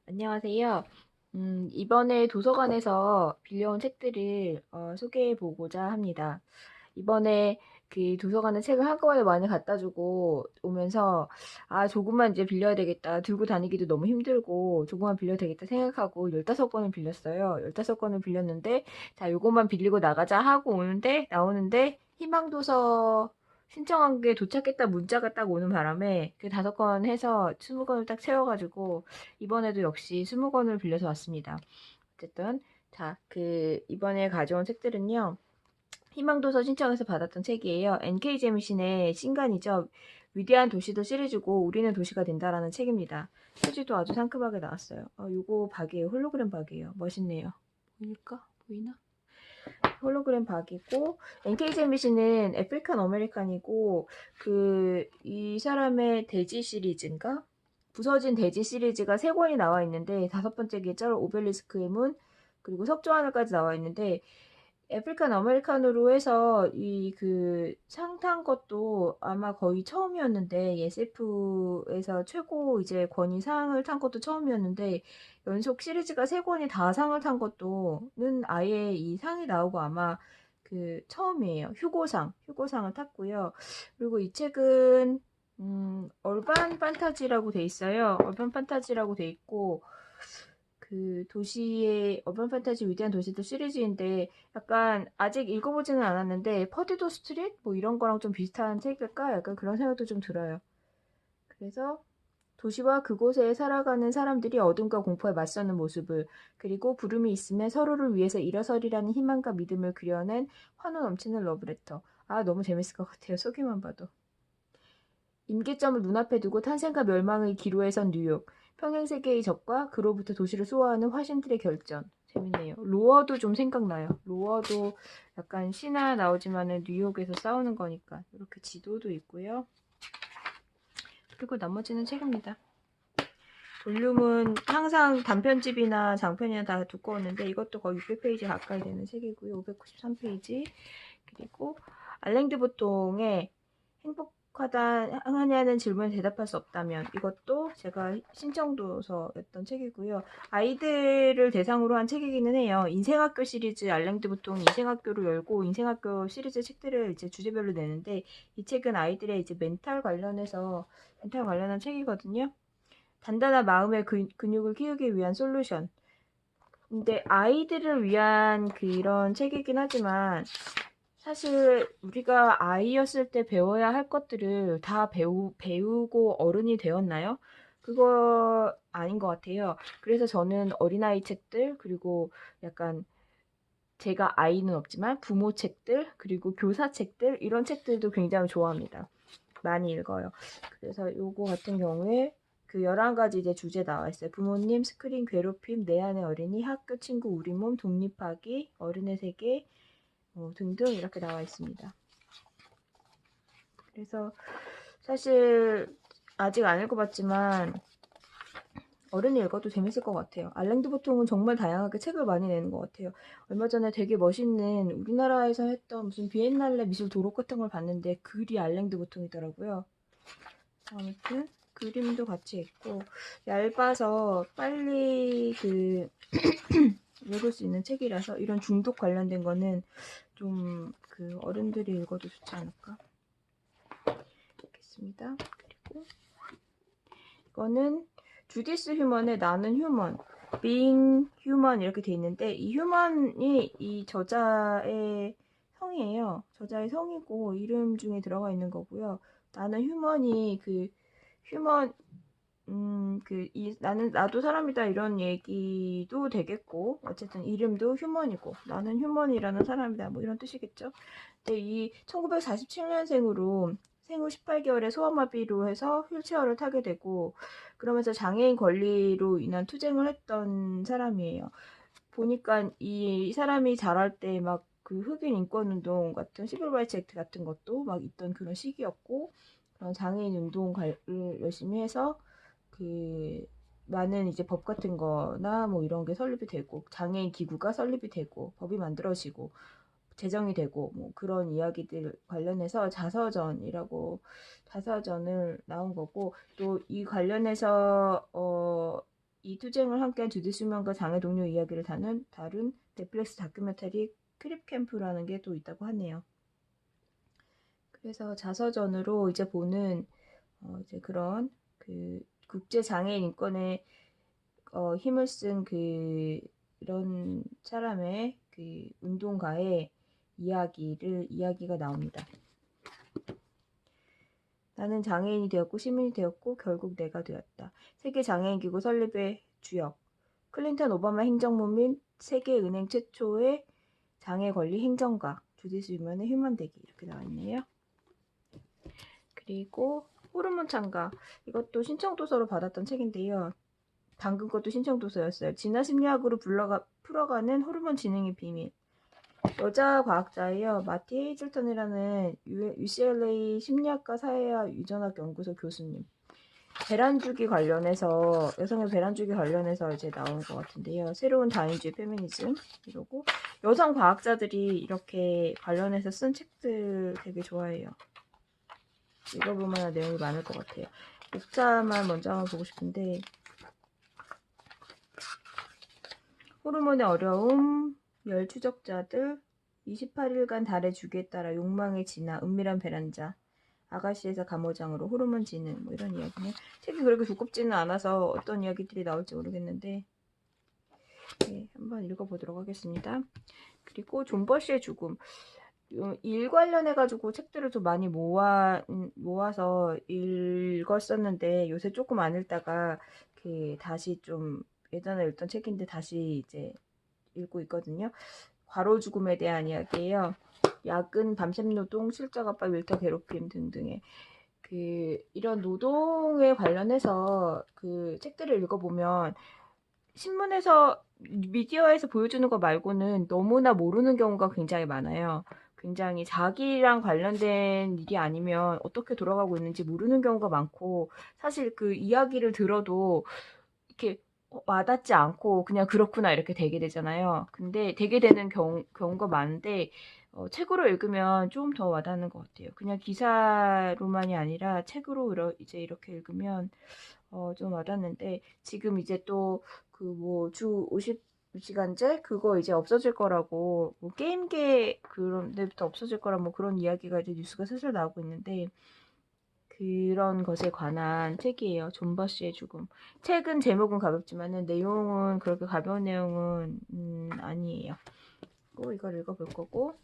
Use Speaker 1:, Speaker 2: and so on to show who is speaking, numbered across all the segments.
Speaker 1: 안녕하세요. 이번에 도서관에서 빌려온 책들을 소개해 보고자 합니다. 이번에 그 도서관에 책을 한꺼번에 많이 갖다 주고 오면서 조금만 이제 빌려야 되겠다. 들고 다니기도 너무 힘들고 조금만 빌려야 되겠다 생각하고 15권을 빌렸어요. 15권을 빌렸는데 자, 요것만 빌리고 나가자 하고 나오는데 희망도서 신청한 게 도착했다 문자가 딱 오는 바람에 그 5권 해서 20권을 딱 채워가지고 이번에도 역시 20권을 빌려서 왔습니다. 어쨌든 이번에 가져온 책들은요. 희망도서 신청해서 받았던 책이에요. NK 재미신의 신간이죠. 위대한 도시도 시리즈고 우리는 도시가 된다라는 책입니다. 표지도 아주 상큼하게 나왔어요. 요거 박이에요. 홀로그램 박이에요. 멋있네요. 보일까? 보이나? 홀로그램 박이고 NK 재미신은 애프리칸 아메리칸이고 이 사람의 돼지 시리즈인가? 부서진 돼지 시리즈가 3권이 나와 있는데 5번째 계절 오벨리스크의 문 그리고 석조하늘까지 나와 있는데 애프리칸 아메리칸으로 해서 상 탄 것도 아마 거의 처음이었는데 예스프에서 최고 이제 권위 상을 탄 것도 처음이었는데 연속 시리즈가 3권이 다 상을 탄 것도는 아예 이 상이 나오고 아마 처음이에요. 휴고상을 탔고요. 그리고 이 책은 얼반 판타지라고 돼 있어요. 얼반 판타지라고 돼 있고 도시의 어반 판타지 위대한 도시들 시리즈인데 약간 아직 읽어보지는 않았는데 퍼디도 스트릿 뭐 이런 거랑 좀 비슷한 책일까? 약간 그런 생각도 좀 들어요. 그래서 도시와 그곳에 살아가는 사람들이 어둠과 공포에 맞서는 모습을 그리고 부름이 있음에 서로를 위해서 일어서리라는 희망과 믿음을 그려낸 환호 넘치는 러브레터. 너무 재밌을 것 같아요. 소개만 봐도. 임계점을 눈앞에 두고 탄생과 멸망의 기로에 선 뉴욕. 평행세계의 적과 그로부터 도시를 수호하는 화신들의 결전. 재밌네요. 로어도 좀 생각나요. 로어도 약간 신화 나오지만은 뉴욕에서 싸우는 거니까. 이렇게 지도도 있고요. 그리고 나머지는 책입니다. 볼륨은 항상 단편집이나 장편이나 다 두꺼웠는데 이것도 거의 600페이지 가까이 되는 책이고요. 593페이지. 그리고 알랭드 보통의 행복하냐는 질문에 대답할 수 없다면 이것도 제가 신청도서였던 책이고요. 아이들을 대상으로 한 책이기는 해요. 인생학교 시리즈 알랭드 보통 인생학교로 열고 인생학교 시리즈 책들을 이제 주제별로 내는데 이 책은 아이들의 이제 멘탈 관련한 책이거든요. 단단한 마음의 근육을 키우기 위한 솔루션. 근데 아이들을 위한 그런 책이긴 하지만 사실 우리가 아이였을 때 배워야 할 것들을 다 배우고 어른이 되었나요? 그거 아닌 것 같아요. 그래서 저는 어린아이 책들, 그리고 약간 제가 아이는 없지만 부모 책들, 그리고 교사 책들, 이런 책들도 굉장히 좋아합니다. 많이 읽어요. 그래서 요거 같은 경우에 11가지 이제 주제 나와 있어요. 부모님, 스크린 괴롭힘, 내 안의 어린이, 학교 친구, 우리 몸, 독립하기, 어른의 세계, 등등 이렇게 나와 있습니다. 그래서 사실 아직 안 읽어봤지만 어른이 읽어도 재밌을 것 같아요. 알랭드 보통은 정말 다양하게 책을 많이 내는 것 같아요. 얼마 전에 되게 멋있는 우리나라에서 했던 무슨 비엔날레 미술 도록 같은 걸 봤는데 글이 알랭드 보통이더라고요. 아무튼 그림도 같이 있고 얇아서 빨리 읽을 수 있는 책이라서 이런 중독 관련된 거는 좀 어른들이 읽어도 좋지 않을까 있습니다. 그리고 이거는 주디스 휴먼의 나는 휴먼, being human 이렇게 돼 있는데 이 휴먼이 이 저자의 성이에요. 저자의 성이고 이름 중에 들어가 있는 거고요. 나는 휴먼이 휴먼 나도 사람이다 이런 얘기도 되겠고 어쨌든 이름도 휴먼이고 나는 휴먼이라는 사람이다 뭐 이런 뜻이겠죠. 근데 이 1947년생으로 생후 18개월에 소아마비로 해서 휠체어를 타게 되고 그러면서 장애인 권리로 인한 투쟁을 했던 사람이에요. 보니까 이 사람이 자랄 때 막 흑인 인권운동 같은 시빌라이츠 액트 같은 것도 막 있던 그런 시기였고 그런 장애인 운동을 열심히 해서 많은 이제 법 같은 거나 뭐 이런 게 설립이 되고 장애인 기구가 설립이 되고 법이 만들어지고 제정이 되고 뭐 그런 이야기들 관련해서 자서전을 나온 거고 또 이 관련해서 이 투쟁을 함께한 주디 수명과 장애 동료 이야기를 다룬 넷플릭스 다큐멘터리 크립 캠프라는 게 또 있다고 하네요. 그래서 자서전으로 이제 보는 이제 그런 그 국제 장애인 인권에 힘을 쓴 이런 사람의 그 운동가의 이야기가 나옵니다. 나는 장애인이 되었고 시민이 되었고 결국 내가 되었다. 세계장애인기구 설립의 주역, 클린턴 오바마 행정부 및 세계은행 최초의 장애권리 행정가, 주디스 유먼의 휴먼대기 이렇게 나와있네요. 그리고 호르몬 창가, 이것도 신청도서로 받았던 책인데요. 방금 것도 신청도서였어요. 진화 심리학으로 풀어가는 호르몬 지능의 비밀. 여자 과학자예요. 마티 헤이즐턴이라는 UCLA 심리학과 사회학 유전학 연구소 교수님. 배란주기 관련해서 여성의 배란주기 관련해서 이제 나온 것 같은데요. 새로운 다인주의 페미니즘 이러고 여성 과학자들이 이렇게 관련해서 쓴 책들 되게 좋아해요. 읽어보면 내용이 많을 것 같아요. 목차만 먼저 한번 보고 싶은데 호르몬의 어려움, 열 추적자들, 28일간 달의 주기에 따라 욕망의 진화, 은밀한 베란자, 아가씨에서 감호장으로 호르몬 지능 뭐 이런 이야기는 책이 그렇게 두껍지는 않아서 어떤 이야기들이 나올지 모르겠는데 네, 한번 읽어보도록 하겠습니다. 그리고 존 버시의 죽음 일 관련해가지고 책들을 좀 많이 모아서 읽었었는데 요새 조금 안 읽다가 다시 좀 예전에 읽던 책인데 다시 이제 읽고 있거든요. 과로 죽음에 대한 이야기예요. 야근, 밤샘 노동, 실적 압박, 일터 괴롭힘 등등의 이런 노동에 관련해서 책들을 읽어보면 신문에서 미디어에서 보여주는 거 말고는 너무나 모르는 경우가 굉장히 많아요. 굉장히 자기랑 관련된 일이 아니면 어떻게 돌아가고 있는지 모르는 경우가 많고 사실 그 이야기를 들어도 이렇게 와닿지 않고 그냥 그렇구나 이렇게 되게 되잖아요. 근데 되게 되는 경우가 많은데 책으로 읽으면 좀 더 와닿는 것 같아요. 그냥 기사로만이 아니라 책으로 이제 이렇게 읽으면 좀 와닿는데 지금 이제 또 주 50시간제 그거 이제 없어질 거라고 뭐 게임계 그런 데부터 없어질 거라 뭐 그런 이야기가 이제 뉴스가 슬슬 나오고 있는데 그런 것에 관한 책이에요. 존 버시의 죽음. 책은 제목은 가볍지만은 내용은 그렇게 가벼운 내용은 아니에요. 이걸 읽어볼 거고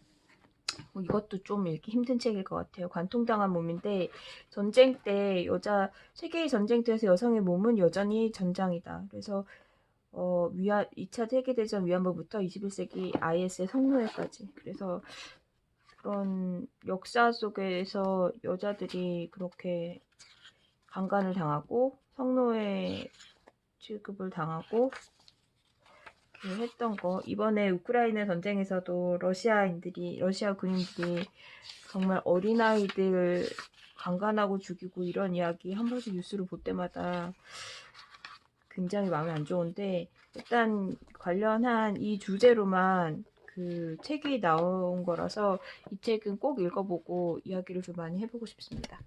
Speaker 1: 이것도 좀 읽기 힘든 책일 것 같아요. 관통당한 몸인데 전쟁 때 세계의 전쟁터에서 여성의 몸은 여전히 전장이다. 그래서 2차 세계대전 위안부부터 21세기 IS의 성노예까지. 그래서 그런 역사 속에서 여자들이 그렇게 강간을 당하고 성노예 취급을 당하고 했던 거. 이번에 우크라이나 전쟁에서도 러시아 군인들이 정말 어린아이들 강간하고 죽이고 이런 이야기 한 번씩 뉴스를 볼 때마다 굉장히 마음이 안 좋은데 일단 관련한 이 주제로만 책이 나온 거라서 이 책은 꼭 읽어보고 이야기를 좀 많이 해보고 싶습니다.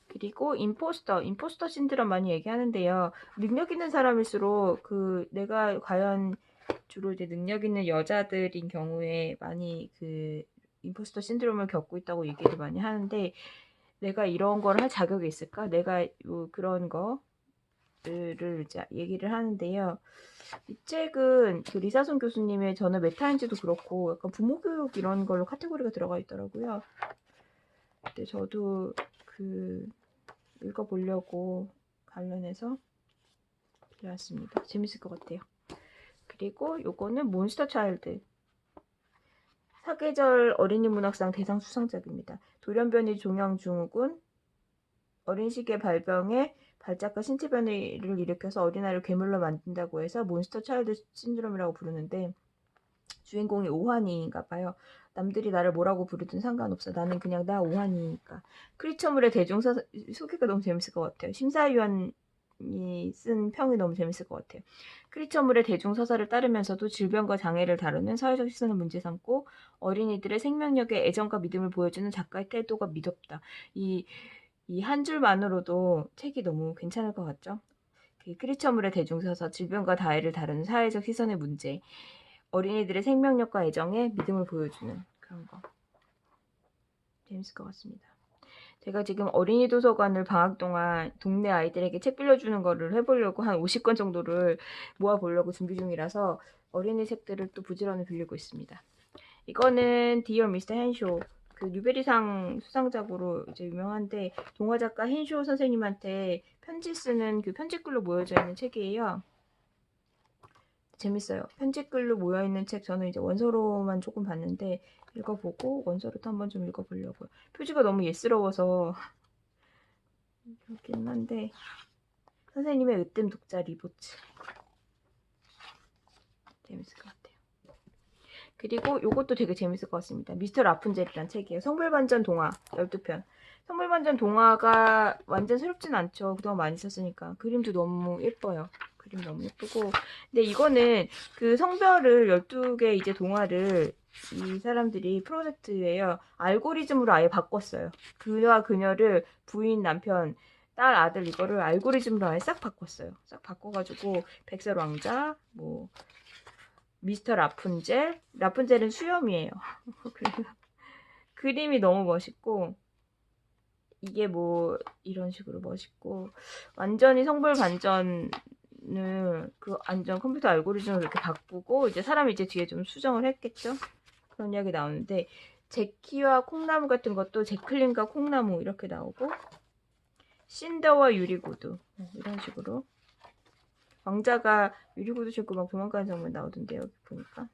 Speaker 1: 그리고 임포스터 신드롬 많이 얘기하는데요. 능력 있는 사람일수록 내가 과연 주로 이제 능력 있는 여자들인 경우에 많이 임포스터 신드롬을 겪고 있다고 얘기를 많이 하는데 내가 이런 걸 할 자격이 있을까? 내가 그런 거를 이제 얘기를 하는데요. 이 책은 리사손 교수님의 저는 메타인지도 그렇고 약간 부모교육 이런 걸로 카테고리가 들어가 있더라고요. 근데 저도 읽어보려고 관련해서 빌려왔습니다. 재밌을 것 같아요. 그리고 요거는 몬스터 차일드. 사계절 어린이 문학상 대상 수상작입니다. 돌연변이 종양증후군, 어린 시기의 발병에 발작과 신체 변이를 일으켜서 어린아이를 괴물로 만든다고 해서 몬스터 차일드 신드롬이라고 부르는데 주인공이 오한이인가 봐요. 남들이 나를 뭐라고 부르든 상관없어. 나는 그냥 나 오한이니까. 크리처물의 대중서사 소개가 너무 재밌을 것 같아요. 심사위원이 쓴 평이 너무 재밌을 것 같아요. 크리처물의 대중서사를 따르면서도 질병과 장애를 다루는 사회적 시선을 문제 삼고 어린이들의 생명력에 애정과 믿음을 보여주는 작가의 태도가 미덥다. 이 한 줄만으로도 책이 너무 괜찮을 것 같죠? 그 크리처물의 대중서사, 질병과 다해를 다루는 사회적 시선의 문제, 어린이들의 생명력과 애정에 믿음을 보여주는 그런 거. 재밌을 것 같습니다. 제가 지금 어린이 도서관을 방학 동안 동네 아이들에게 책 빌려주는 거를 해보려고 한 50권 정도를 모아보려고 준비 중이라서 어린이 책들을 또 부지런히 빌리고 있습니다. 이거는 디어 미스터 헨쇼, 그 뉴베리상 수상작으로 이제 유명한데 동화 작가 헨쇼 선생님한테 편지 쓰는 그 편지글로 모여져 있는 책이에요. 재밌어요. 편지글로 모여 있는 책 저는 이제 원서로만 조금 봤는데 읽어보고 원서로도 한번 좀 읽어보려고요. 표지가 너무 예스러워서 그렇긴 한데 선생님의 으뜸 독자 리보츠 재밌을 것 같아요. 그리고 요것도 되게 재밌을 것 같습니다. 미스터 라푼젤이란 책이에요. 성불반전 동화 12편. 성불반전 동화가 완전 새롭진 않죠. 그동안 많이 썼으니까. 그림도 너무 예뻐요. 그림 너무 예쁘고. 근데 이거는 그 성별을 12개 이제 동화를 이 사람들이 프로젝트예요. 알고리즘으로 아예 바꿨어요. 그녀와 그녀를 부인, 남편, 딸, 아들 이거를 알고리즘으로 아예 싹 바꿨어요. 싹 바꿔가지고 백설왕자, 뭐 미스터 라푼젤, 라푼젤은 수염이에요. 그래서 그림이 너무 멋있고 이게 뭐 이런 식으로 멋있고 완전히 성별 반전을 그 완전 컴퓨터 알고리즘으로 이렇게 바꾸고 이제 사람이 이제 뒤에 좀 수정을 했겠죠. 그런 이야기 나오는데 제키와 콩나무 같은 것도 제클린과 콩나무 이렇게 나오고 신더와 유리구두 이런 식으로 왕자가 유리구두 신고 막 도망가는 장면 나오던데 여기 보니까.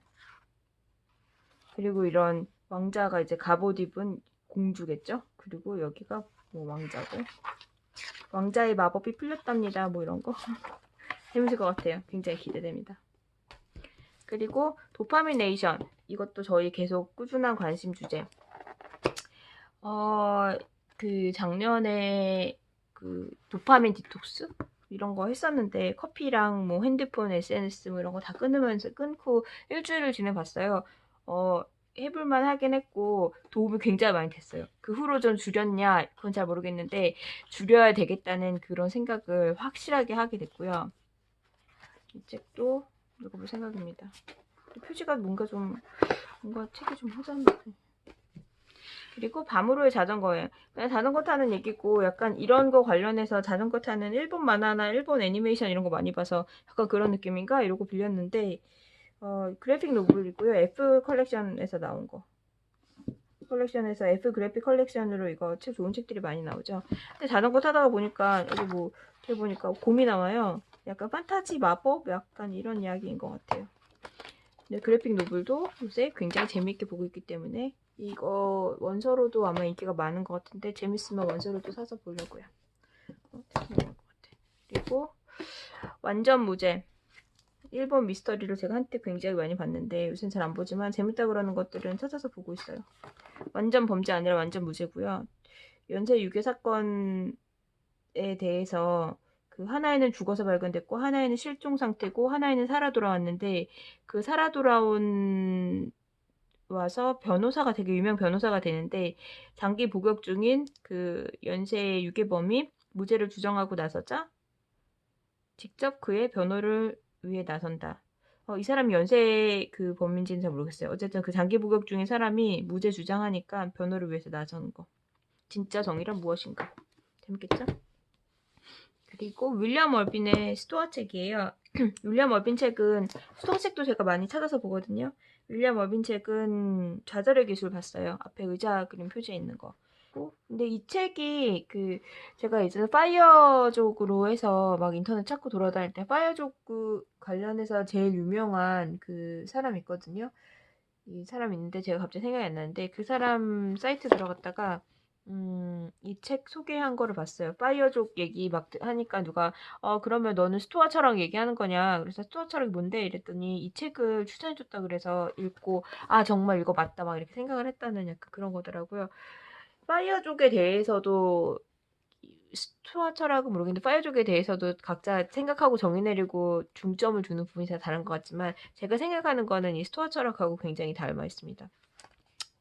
Speaker 1: 그리고 이런 왕자가 이제 갑옷 입은 공주겠죠? 그리고 여기가 뭐 왕자고 왕자의 마법이 풀렸답니다. 뭐 이런 거 재밌을 것 같아요. 굉장히 기대됩니다. 그리고 도파미네이션 이것도 저희 계속 꾸준한 관심 주제. 그 작년에 그 도파민 디톡스 이런 거 했었는데 커피랑 뭐 핸드폰, SNS 뭐 이런 거 다 끊고 일주일을 지내봤어요. 해볼만 하긴 했고 도움이 굉장히 많이 됐어요. 그 후로 좀 줄였냐 그건 잘 모르겠는데 줄여야 되겠다는 그런 생각을 확실하게 하게 됐고요. 이 책도 읽어볼 생각입니다. 표지가 뭔가 책이 좀 허전해. 그리고 밤으로의 자전거예요. 그냥 자전거 타는 얘기고 약간 이런 거 관련해서 자전거 타는 일본 만화나 일본 애니메이션 이런 거 많이 봐서 약간 그런 느낌인가 이러고 빌렸는데 그래픽 노블이고요. F 컬렉션에서 나온 거. 컬렉션에서 F 그래픽 컬렉션으로 이거 책 좋은 책들이 많이 나오죠. 근데 자전거 타다가 보니까 여기 뭐 이렇게 보니까 곰이 나와요. 약간 판타지 마법 약간 이런 이야기인 것 같아요. 근데 그래픽 노블도 요새 굉장히 재밌게 보고 있기 때문에 이거 원서로도 아마 인기가 많은 것 같은데 재밌으면 원서로도 사서 보려고요. 재밌는 것 같아. 그리고 완전 무죄. 일본 미스터리를 제가 한때 굉장히 많이 봤는데 요새는 잘 안 보지만 재밌다 그러는 것들은 찾아서 보고 있어요. 완전 범죄 아니라 완전 무죄고요. 연쇄 유괴 사건에 대해서 그 하나에는 죽어서 발견됐고 하나에는 실종 상태고 하나에는 살아 돌아왔는데 그 살아 돌아온 와서 변호사가 되게 유명 변호사가 되는데 장기 복역 중인 그 연쇄 유괴범이 무죄를 주장하고 나서자 직접 그의 변호를 위해 나선다. 이 사람이 연쇄 그 범인지는 잘 모르겠어요. 어쨌든 그 장기 복역 중인 사람이 무죄 주장하니까 변호를 위해서 나서는 거. 진짜 정의란 무엇인가? 재밌겠죠? 그리고 윌리엄 얼빈의 스토아 책이에요. 윌리엄 얼빈 책은 스토아 책도 제가 많이 찾아서 보거든요. 윌리엄 얼빈 책은 좌절의 기술 봤어요. 앞에 의자 그림 표지에 있는 거. 근데 이 책이 그 제가 이제 파이어족으로 해서 막 인터넷 찾고 돌아다닐 때 파이어족 관련해서 제일 유명한 그 사람 있거든요. 이 사람 있는데 제가 갑자기 생각이 안 나는데 그 사람 사이트 들어갔다가 이 책 소개한 거를 봤어요. 파이어족 얘기 막 하니까 누가 그러면 너는 스토아 철학 얘기하는 거냐? 그래서 스토아 철학이 뭔데? 이랬더니 이 책을 추천해줬다 그래서 읽고 정말 이거 맞다 막 이렇게 생각을 했다는 약간 그런 거더라고요. 파이어족에 대해서도 스토아 철학은 모르겠는데 파이어족에 대해서도 각자 생각하고 정의 내리고 중점을 두는 부분이 다 다른 것 같지만 제가 생각하는 거는 이 스토아 철학하고 굉장히 닮아 있습니다.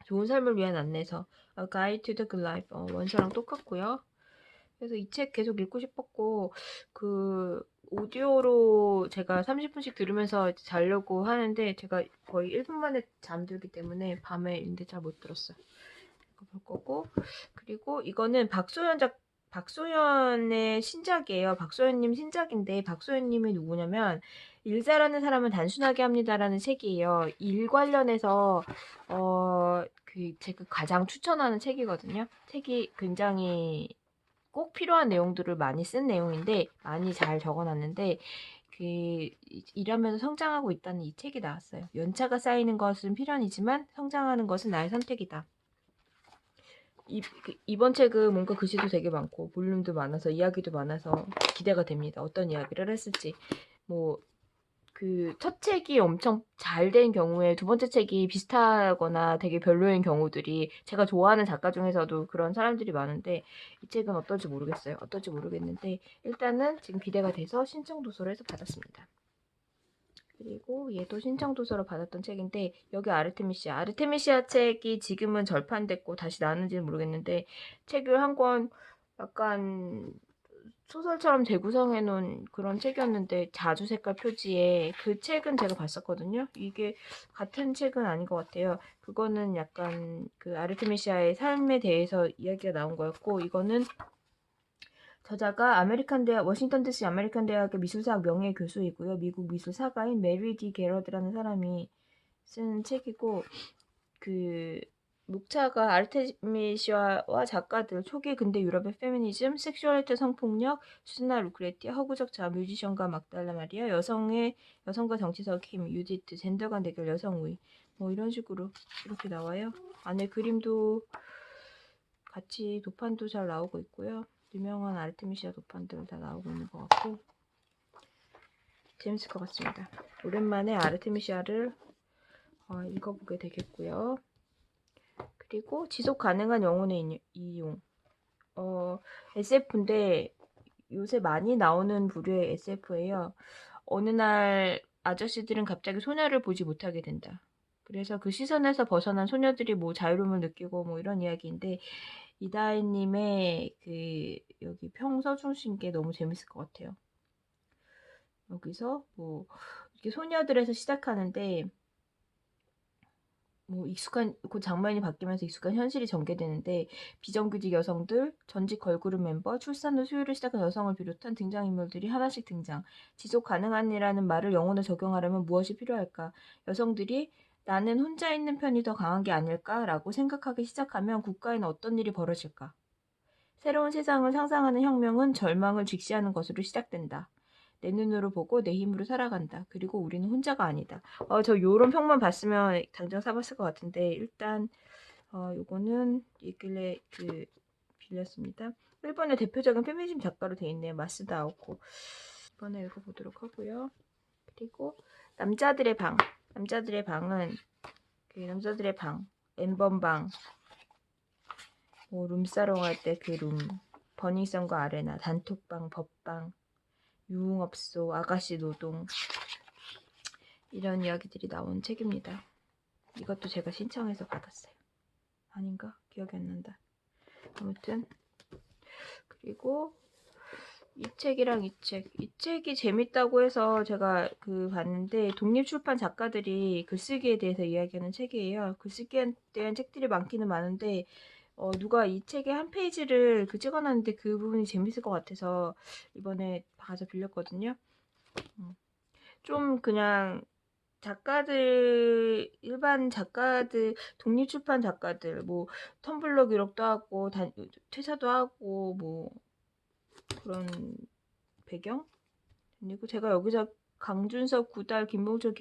Speaker 1: 좋은 삶을 위한 안내서 A Guide to the Good Life 원서랑 똑같고요. 그래서 이 책 계속 읽고 싶었고 그 오디오로 제가 30분씩 들으면서 자려고 하는데 제가 거의 1분 만에 잠들기 때문에 밤에 있는데 잘 못 들었어요. 이거 볼 거고, 그리고 이거는 박소연의 신작이에요. 박소연님 신작인데, 박소연님이 누구냐면 일 잘하는 사람은 단순하게 합니다라는 책이에요. 일 관련해서 제가 가장 추천하는 책이거든요. 책이 굉장히 꼭 필요한 내용들을 많이 쓴 내용인데, 많이 잘 적어놨는데, 일하면서 성장하고 있다는 이 책이 나왔어요. 연차가 쌓이는 것은 필연이지만 성장하는 것은 나의 선택이다. 이번 책은 뭔가 글씨도 되게 많고 볼륨도 많아서 이야기도 많아서 기대가 됩니다. 어떤 이야기를 했을지. 뭐 첫 책이 엄청 잘 된 경우에 두 번째 책이 비슷하거나 되게 별로인 경우들이, 제가 좋아하는 작가 중에서도 그런 사람들이 많은데 이 책은 어떨지 모르겠어요. 어떨지 모르겠는데 일단은 지금 기대가 돼서 신청 도서로 해서 받았습니다. 그리고 얘도 신청 도서로 받았던 책인데, 여기 아르테미시아 책이 지금은 절판됐고 다시 나왔는지는 모르겠는데, 책을 한 권 약간 소설처럼 재구성해 놓은 그런 책이었는데, 자주 색깔 표지에, 그 책은 제가 봤었거든요. 이게 같은 책은 아닌 것 같아요. 그거는 약간 그 아르테미시아의 삶에 대해서 이야기가 나온 거였고, 이거는 저자가 워싱턴 DC 아메리칸 대학의 미술사학 명예 교수이고요. 미국 미술사가인 메리 디 게러드라는 사람이 쓴 책이고, 목차가 아르테미시아와 작가들, 초기 근대 유럽의 페미니즘, 섹슈얼리티 성폭력, 수나 루크레티아, 허구적 자아, 뮤지션과 막달라 마리아, 여성과 정치적 힘, 유디트, 젠더 간 대결, 여성우위, 뭐 이런 식으로 이렇게 나와요. 안에 그림도 같이 도판도 잘 나오고 있고요. 유명한 아르테미시아 도판들 다 나오고 있는 것 같고 재밌을 것 같습니다. 오랜만에 아르테미시아를 읽어보게 되겠고요. 그리고 지속 가능한 영혼의 이용. SF인데 요새 많이 나오는 부류의 SF예요. 어느 날 아저씨들은 갑자기 소녀를 보지 못하게 된다. 그래서 그 시선에서 벗어난 소녀들이 뭐 자유로움을 느끼고 뭐 이런 이야기인데, 이다혜님의 여기 평서중 신게 너무 재밌을 것 같아요. 여기서 뭐 이렇게 소녀들에서 시작하는데, 뭐 그 장면이 바뀌면서 익숙한 현실이 전개되는데, 비정규직 여성들, 전직 걸그룹 멤버, 출산 후 수유를 시작한 여성을 비롯한 등장인물들이 하나씩 등장. 지속 가능한이라는 말을 영혼에 적용하려면 무엇이 필요할까? 여성들이 나는 혼자 있는 편이 더 강한 게 아닐까라고 생각하기 시작하면 국가에는 어떤 일이 벌어질까? 새로운 세상을 상상하는 혁명은 절망을 직시하는 것으로 시작된다. 내 눈으로 보고 내 힘으로 살아간다. 그리고 우리는 혼자가 아니다. 저 요런 평만 봤으면 당장 사봤을 것 같은데, 일단 요거는 있길래 빌렸습니다. 일본의 대표적인 페미니즘 작가로 돼 있네요. 마스다 아오코. 이번에 읽어보도록 하고요. 그리고 남자들의 방. 남자들의 방은 남자들의 방, 엠번방, 뭐 룸사롱 할 때 그 룸, 버닝썬과 아레나, 단톡방, 법방, 유흥업소, 아가씨 노동, 이런 이야기들이 나온 책입니다. 이것도 제가 신청해서 받았어요. 아닌가? 기억이 안 난다. 아무튼 그리고 이 책이랑 이 책이 재밌다고 해서 제가 봤는데, 독립출판 작가들이 글쓰기에 대해서 이야기하는 책이에요. 글쓰기에 대한 책들이 많기는 많은데 누가 이 책의 한 페이지를 찍어놨는데 그 부분이 재밌을 것 같아서 이번에 가서 빌렸거든요. 좀 그냥 일반 작가들, 독립출판 작가들, 뭐 텀블러 기록도 하고 퇴사도 하고 뭐 그런 배경? 그리고 제가 여기서 강준석, 구달, 김봉철,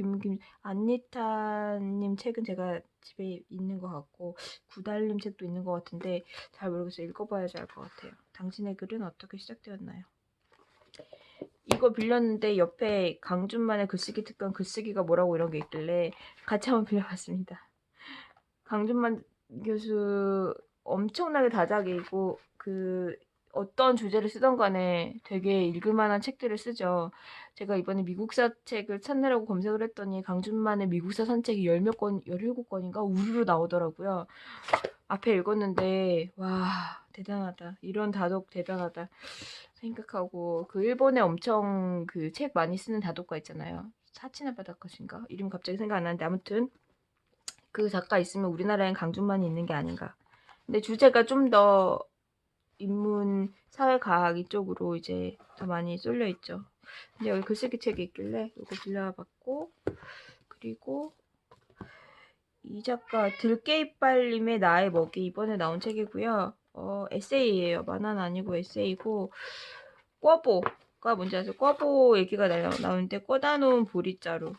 Speaker 1: 안니타님 책은 제가 집에 있는 것 같고, 구달님 책도 있는 것 같은데 잘 모르겠어요. 읽어봐야지 알 것 같아요. 당신의 글은 어떻게 시작되었나요? 이거 빌렸는데 옆에 강준만의 글쓰기 특강, 글쓰기가 뭐라고 이런 게 있길래 같이 한번 빌려봤습니다. 강준만 교수 엄청나게 다작이고 어떤 주제를 쓰던 간에 되게 읽을 만한 책들을 쓰죠. 제가 이번에 미국사 책을 찾느라고 검색을 했더니 강준만의 미국사 산책이 17권인가 우르르 나오더라고요. 앞에 읽었는데 와, 대단하다. 이런 다독 대단하다. 생각하고 그 일본에 엄청 그 책 많이 쓰는 다도가 있잖아요. 사치나 바다컷인가? 이름 갑자기 생각 안 나는데 아무튼 그 작가 있으면 우리나라엔 강준만이 있는 게 아닌가. 근데 주제가 좀 더 인문 사회과학 이쪽으로 이제 더 많이 쏠려 있죠. 근데 여기 글쓰기 책이 있길래 이거 빌려봤고 그리고 이 작가 들깨이빨님의 나의 먹이 이번에 나온 책이고요. 에세이예요. 만화는 아니고 에세이고 꿔보가 뭔지 아세요? 꿔보 얘기가 나오는데 꿔다놓은 보리자루,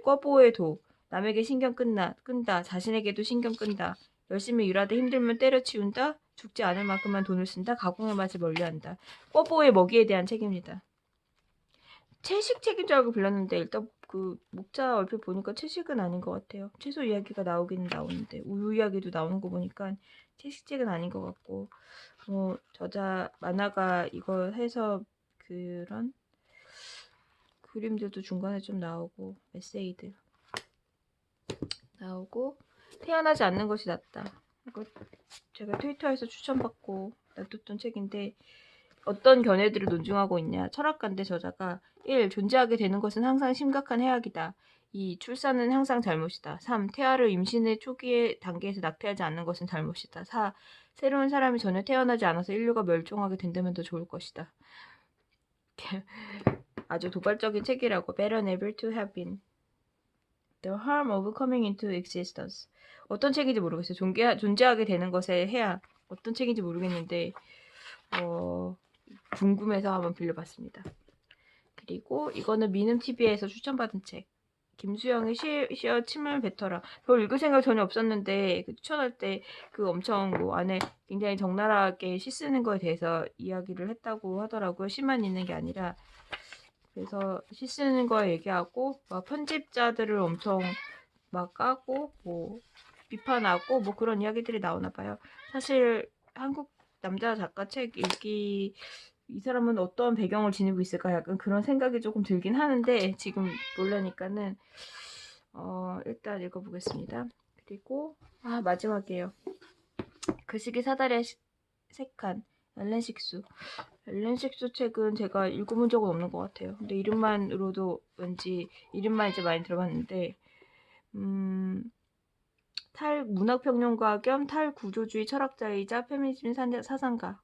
Speaker 1: 꿔보의 도, 남에게 신경 끈다, 자신에게도 신경 끈다, 열심히 일하다 힘들면 때려치운다, 죽지 않을 만큼만 돈을 쓴다, 가공의 맛을 멀리한다. 꿔보의 먹이에 대한 책입니다. 채식 책인 줄 알고 빌렸는데 일단 그 목자 얼핏 보니까 채식은 아닌 것 같아요. 채소 이야기가 나오긴 나오는데 우유 이야기도 나오는 거 보니까 채식 책은 아닌 것 같고 저자 만화가 이거 해서 그런 그림들도 중간에 좀 나오고 에세이들 나오고 태어나지 않는 것이 낫다. 이거 제가 트위터에서 추천받고 놔뒀던 책인데 어떤 견해들을 논증하고 있냐. 철학가인데 저자가 1. 존재하게 되는 것은 항상 심각한 해악이다. 2. 출산은 항상 잘못이다. 3. 태아를 임신의 초기의 단계에서 낙태하지 않는 것은 잘못이다. 4. 새로운 사람이 전혀 태어나지 않아서 인류가 멸종하게 된다면 더 좋을 것이다. 아주 도발적인 책이라고. Better never to have been. The harm of coming into existence. 어떤 책인지 모르겠어요. 존재하게 되는 것에 해야 어떤 책인지 모르겠는데 궁금해서 한번 빌려봤습니다. 그리고 이거는 미눔TV에서 추천받은 책. 김수영의 시어 침을 뱉어라. 별 읽을 생각 전혀 없었는데 그 추천할 때 그 엄청 뭐 안에 굉장히 적나라하게 시 쓰는 거에 대해서 이야기를 했다고 하더라고요. 시만 있는 게 아니라. 그래서 시 쓰는 거 얘기하고 막 편집자들을 엄청 막 까고 뭐 비판하고 뭐 그런 이야기들이 나오나 봐요. 사실 한국 남자 작가 책 읽기 이 사람은 어떤 배경을 지니고 있을까 약간 그런 생각이 조금 들긴 하는데 지금 모르니까는 일단 읽어보겠습니다. 그리고 마지막이에요. 글쓰기 사다리의 색한 엘렌 식수. 엘렌 식수 책은 제가 읽어본 적은 없는 것 같아요. 근데 이름만으로도 왠지 이름만 이제 많이 들어봤는데 탈문학평론가 겸 탈구조주의 철학자이자 페미니즘 사상가.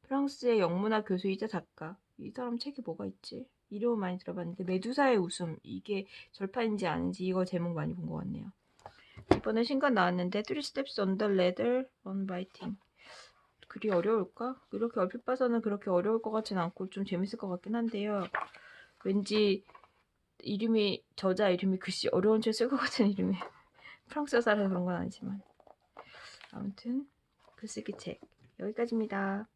Speaker 1: 프랑스의 영문학 교수이자 작가. 이 사람 책이 뭐가 있지? 이름은 많이 들어봤는데 메두사의 웃음. 이게 절판인지 아닌지 이거 제목 많이 본 것 같네요. 이번에 신간 나왔는데 Three Steps on the Ladder on Writing. 글이 어려울까? 이렇게 얼핏 봐서는 그렇게 어려울 것 같진 않고 좀 재밌을 것 같긴 한데요. 왠지 저자 이름이 글씨 어려운 책 쓸 것 같은 이름이에요. 프랑스어 살아서 그런 건 아니지만. 아무튼 글쓰기 책 여기까지입니다.